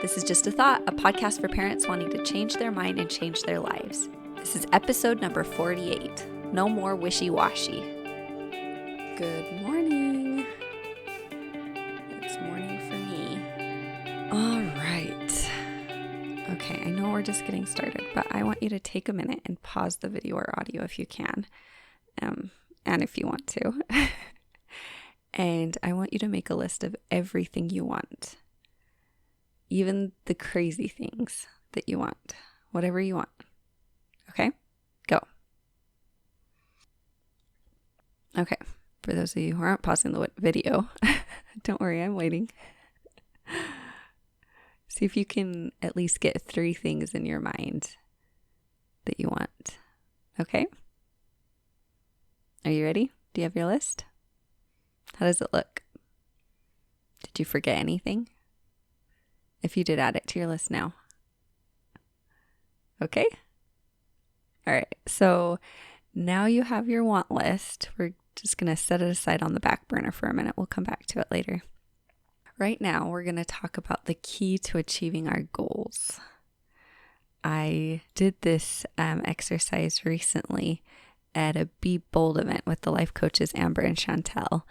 This is Just a Thought, a podcast for parents wanting to change their mind and change their lives. This is episode number 48. No more wishy-washy. Good morning. It's morning for me. All right. Okay, I know we're just getting started, but I want you to take a minute and pause the video or audio if you can, and if you want to. And I want you to make a list of everything you want. Even the crazy things that you want. Whatever you want. Okay? Go. Okay. For those of you who aren't pausing the video, don't worry, I'm waiting. See if you can at least get 3 things in your mind that you want. Okay? Are you ready? Do you have your list? How does it look? Did you forget anything? If you did, add it to your list now. Okay? All right. So now you have your want list. We're just going to set it aside on the back burner for a minute. We'll come back to it later. Right now, we're going to talk about the key to achieving our goals. I did this exercise recently at a Be Bold event with the life coaches Amber and Chantel.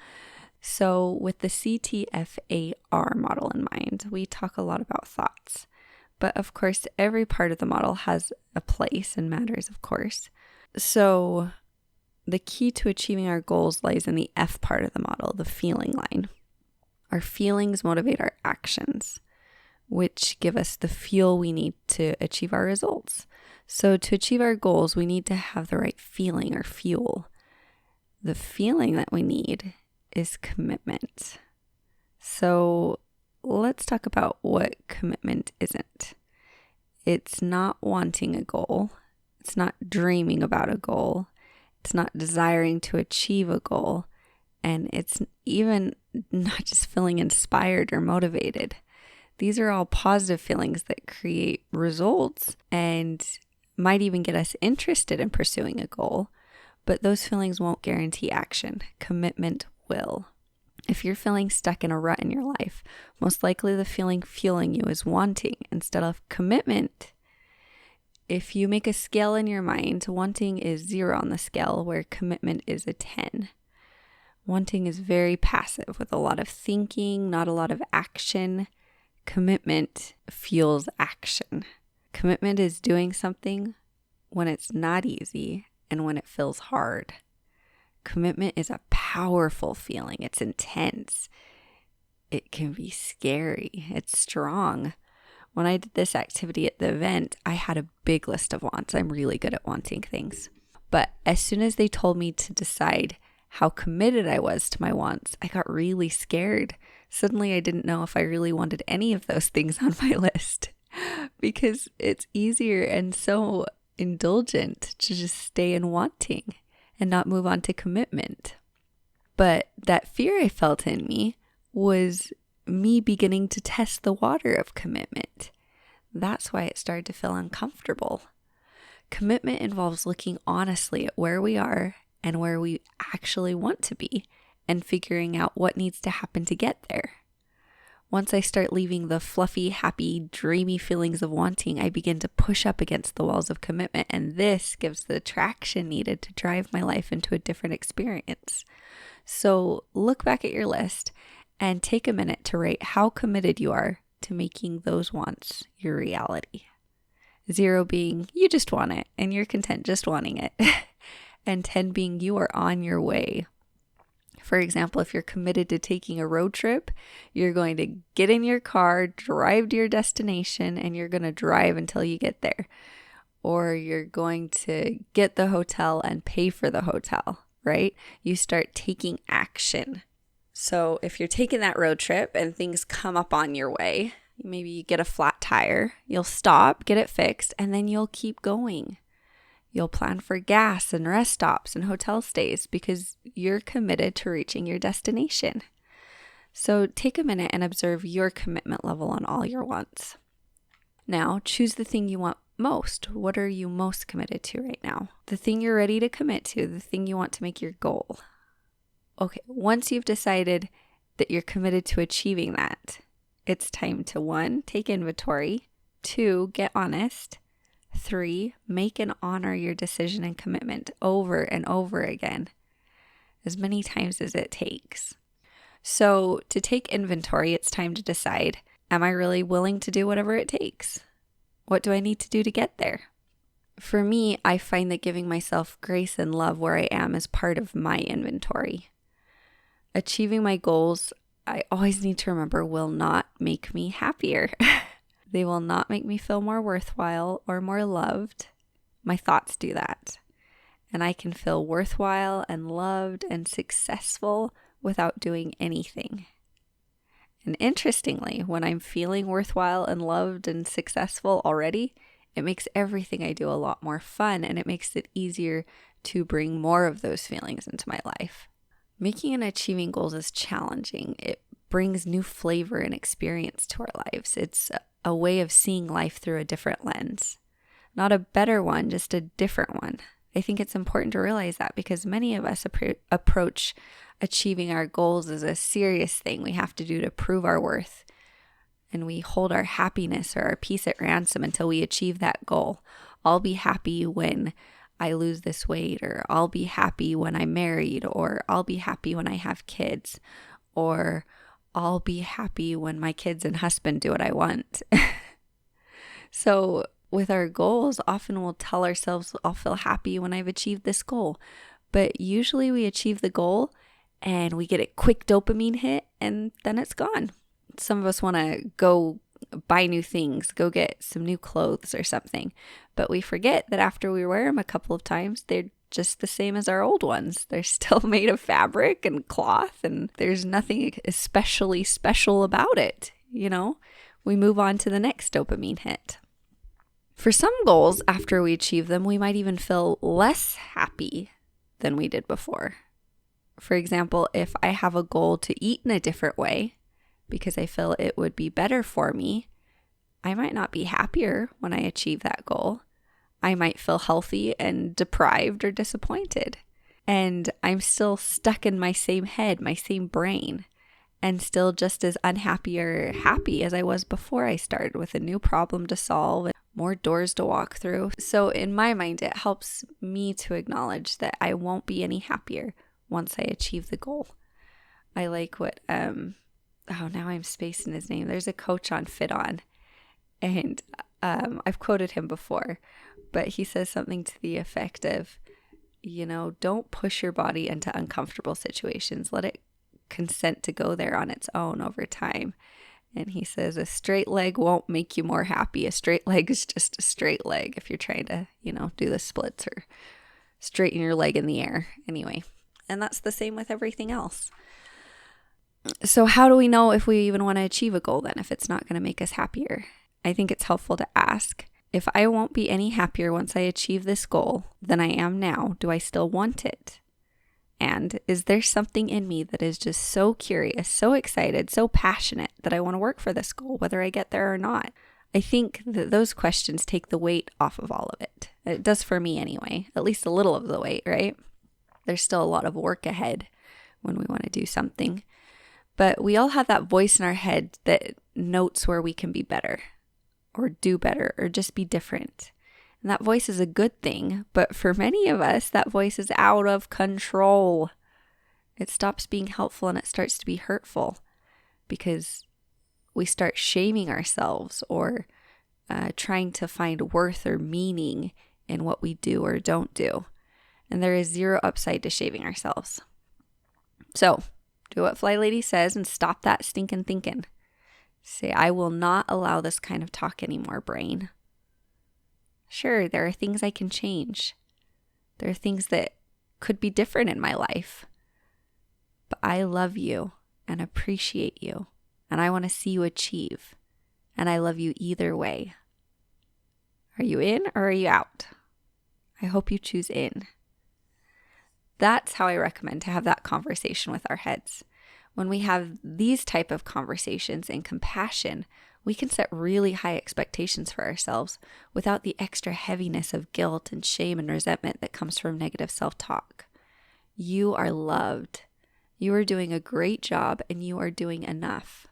So with the CTFAR model in mind, we talk a lot about thoughts. But of course, every part of the model has a place and matters, of course. So the key to achieving our goals lies in the F part of the model, the feeling line. Our feelings motivate our actions, which give us the fuel we need to achieve our results. So to achieve our goals, we need to have the right feeling or fuel. The feeling that we need is commitment. So let's talk about what commitment isn't. It's not wanting a goal. It's not dreaming about a goal. It's not desiring to achieve a goal. And it's even not just feeling inspired or motivated. These are all positive feelings that create results and might even get us interested in pursuing a goal. But those feelings won't guarantee action. Commitment will. If you're feeling stuck in a rut in your life, most likely the feeling fueling you is wanting instead of commitment. If you make a scale in your mind, wanting is 0 on the scale, where commitment is a 10. Wanting is very passive with a lot of thinking, not a lot of action. Commitment fuels action. Commitment is doing something when it's not easy and when it feels hard. Commitment is a powerful feeling. It's intense. It can be scary. It's strong. When I did this activity at the event, I had a big list of wants. I'm really good at wanting things. But as soon as they told me to decide how committed I was to my wants, I got really scared. Suddenly, I didn't know if I really wanted any of those things on my list because it's easier and so indulgent to just stay in wanting and not move on to commitment. But that fear I felt in me was me beginning to test the water of commitment. That's why it started to feel uncomfortable. Commitment involves looking honestly at where we are and where we actually want to be and figuring out what needs to happen to get there. Once I start leaving the fluffy, happy, dreamy feelings of wanting, I begin to push up against the walls of commitment, and this gives the traction needed to drive my life into a different experience. So look back at your list and take a minute to rate how committed you are to making those wants your reality. 0 being you just want it and you're content just wanting it, and 10 being you are on your way. For example, if you're committed to taking a road trip, you're going to get in your car, drive to your destination, and you're going to drive until you get there. Or you're going to get the hotel and pay for the hotel, right? You start taking action. So if you're taking that road trip and things come up on your way, maybe you get a flat tire, you'll stop, get it fixed, and then you'll keep going. You'll plan for gas and rest stops and hotel stays because you're committed to reaching your destination. So take a minute and observe your commitment level on all your wants. Now, choose the thing you want most. What are you most committed to right now? The thing you're ready to commit to, the thing you want to make your goal. Okay, once you've decided that you're committed to achieving that, it's time to 1, take inventory, 2, get honest, 3, make and honor your decision and commitment over and over again, as many times as it takes. So to take inventory, it's time to decide, am I really willing to do whatever it takes? What do I need to do to get there? For me, I find that giving myself grace and love where I am is part of my inventory. Achieving my goals, I always need to remember, will not make me happier. They will not make me feel more worthwhile or more loved. My thoughts do that. And I can feel worthwhile and loved and successful without doing anything. And interestingly, when I'm feeling worthwhile and loved and successful already, it makes everything I do a lot more fun, and it makes it easier to bring more of those feelings into my life. Making and achieving goals is challenging. It brings new flavor and experience to our lives. It's a way of seeing life through a different lens. Not a better one, just a different one. I think it's important to realize that because many of us approach achieving our goals as a serious thing we have to do to prove our worth. And we hold our happiness or our peace at ransom until we achieve that goal. I'll be happy when I lose this weight, or I'll be happy when I'm married, or I'll be happy when I have kids, or I'll be happy when my kids and husband do what I want. So with our goals, often we'll tell ourselves, I'll feel happy when I've achieved this goal. But usually we achieve the goal and we get a quick dopamine hit and then it's gone. Some of us want to go buy new things, go get some new clothes or something. But we forget that after we wear them a couple of times, they're just the same as our old ones. They're still made of fabric and cloth, and there's nothing especially special about it. We move on to the next dopamine hit. For some goals, after we achieve them, we might even feel less happy than we did before. For example, if I have a goal to eat in a different way, because I feel it would be better for me, I might not be happier when I achieve that goal. I might feel healthy and deprived or disappointed. And I'm still stuck in my same head, my same brain, and still just as unhappy or happy as I was before I started, with a new problem to solve and more doors to walk through. So in my mind, it helps me to acknowledge that I won't be any happier once I achieve the goal. I like what, now I'm spacing his name. There's a coach on Fit On, and I've quoted him before, but he says something to the effect of, don't push your body into uncomfortable situations. Let it consent to go there on its own over time. And he says a straight leg won't make you more happy. A straight leg is just a straight leg if you're trying to, do the splits or straighten your leg in the air. Anyway, and that's the same with everything else. So how do we know if we even want to achieve a goal then, if it's not going to make us happier? I think it's helpful to ask, if I won't be any happier once I achieve this goal than I am now, do I still want it? And is there something in me that is just so curious, so excited, so passionate that I want to work for this goal, whether I get there or not? I think that those questions take the weight off of all of it. It does for me anyway, at least a little of the weight, right? There's still a lot of work ahead when we want to do something. But we all have that voice in our head that notes where we can be better or do better or just be different. And that voice is a good thing, but for many of us, that voice is out of control. It stops being helpful and it starts to be hurtful because we start shaming ourselves or trying to find worth or meaning in what we do or don't do. And there is zero upside to shaming ourselves. So, do what Flylady says and stop that stinking thinking. Say, I will not allow this kind of talk anymore, brain. Sure, there are things I can change. There are things that could be different in my life. But I love you and appreciate you. And I want to see you achieve. And I love you either way. Are you in or are you out? I hope you choose in. That's how I recommend to have that conversation with our heads. When we have these type of conversations and compassion, we can set really high expectations for ourselves without the extra heaviness of guilt and shame and resentment that comes from negative self-talk. You are loved. You are doing a great job and you are doing enough.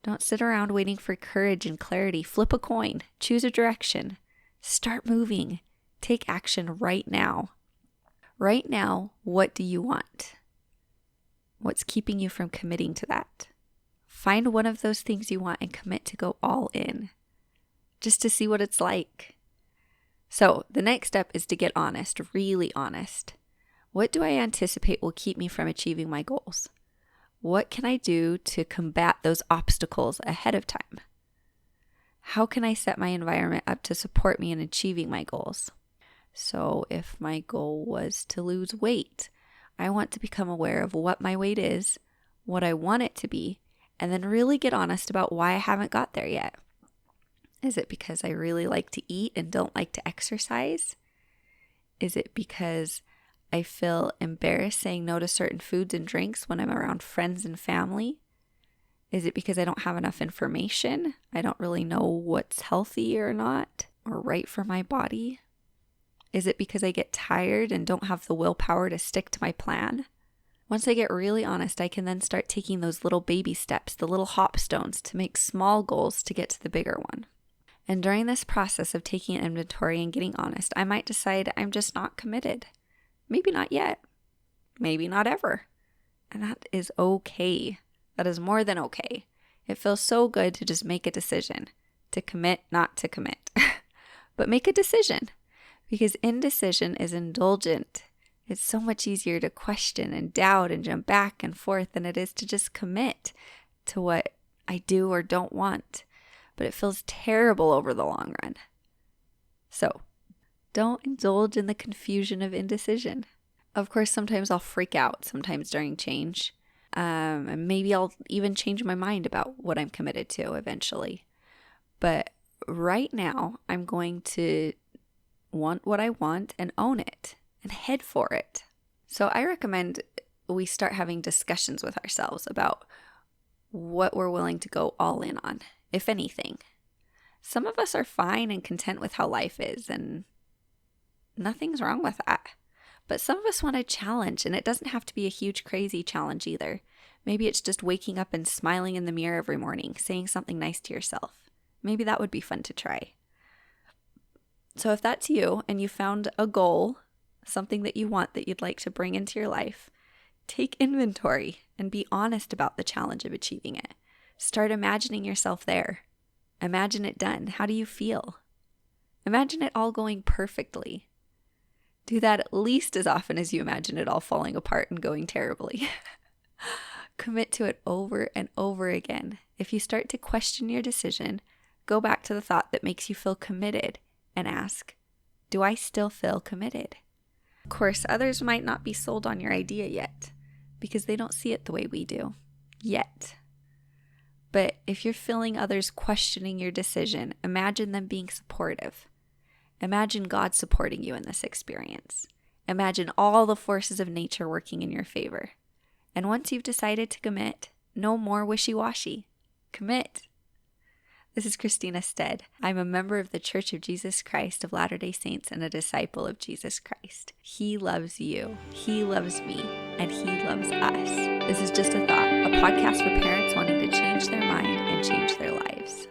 Don't sit around waiting for courage and clarity. Flip a coin. Choose a direction. Start moving. Take action right now. Right now, what do you want? What's keeping you from committing to that? Find one of those things you want and commit to go all in, just to see what it's like. So the next step is to get honest, really honest. What do I anticipate will keep me from achieving my goals? What can I do to combat those obstacles ahead of time? How can I set my environment up to support me in achieving my goals? So if my goal was to lose weight, I want to become aware of what my weight is, what I want it to be, and then really get honest about why I haven't got there yet. Is it because I really like to eat and don't like to exercise? Is it because I feel embarrassed saying no to certain foods and drinks when I'm around friends and family? Is it because I don't have enough information? I don't really know what's healthy or not, or right for my body? Is it because I get tired and don't have the willpower to stick to my plan? Once I get really honest, I can then start taking those little baby steps, the little hop stones, to make small goals to get to the bigger one. And during this process of taking an inventory and getting honest, I might decide I'm just not committed. Maybe not yet. Maybe not ever. And that is okay. That is more than okay. It feels so good to just make a decision, to commit, not to commit. But make a decision, because indecision is indulgent. It's so much easier to question and doubt and jump back and forth than it is to just commit to what I do or don't want. But it feels terrible over the long run. So don't indulge in the confusion of indecision. Of course, sometimes I'll freak out sometimes during change. And maybe I'll even change my mind about what I'm committed to eventually. But right now, I'm going to want what I want and own it and head for it. So I recommend we start having discussions with ourselves about what we're willing to go all in on, if anything. Some of us are fine and content with how life is, and nothing's wrong with that. But some of us want a challenge, and it doesn't have to be a huge, crazy challenge either. Maybe it's just waking up and smiling in the mirror every morning, saying something nice to yourself. Maybe that would be fun to try. So if that's you, and you found a goal, something that you want that you'd like to bring into your life, take inventory and be honest about the challenge of achieving it. Start imagining yourself there. Imagine it done. How do you feel? Imagine it all going perfectly. Do that at least as often as you imagine it all falling apart and going terribly. Commit to it over and over again. If you start to question your decision, go back to the thought that makes you feel committed and ask, do I still feel committed? Of course, others might not be sold on your idea yet because they don't see it the way we do yet. But if you're feeling others questioning your decision, imagine them being supportive. Imagine God supporting you in this experience. Imagine all the forces of nature working in your favor. And once you've decided to commit, no more wishy-washy. Commit. This is Christina Stead. I'm a member of the Church of Jesus Christ of Latter-day Saints and a disciple of Jesus Christ. He loves you, He loves me, and He loves us. This is Just a Thought, a podcast for parents wanting to change their mind and change their lives.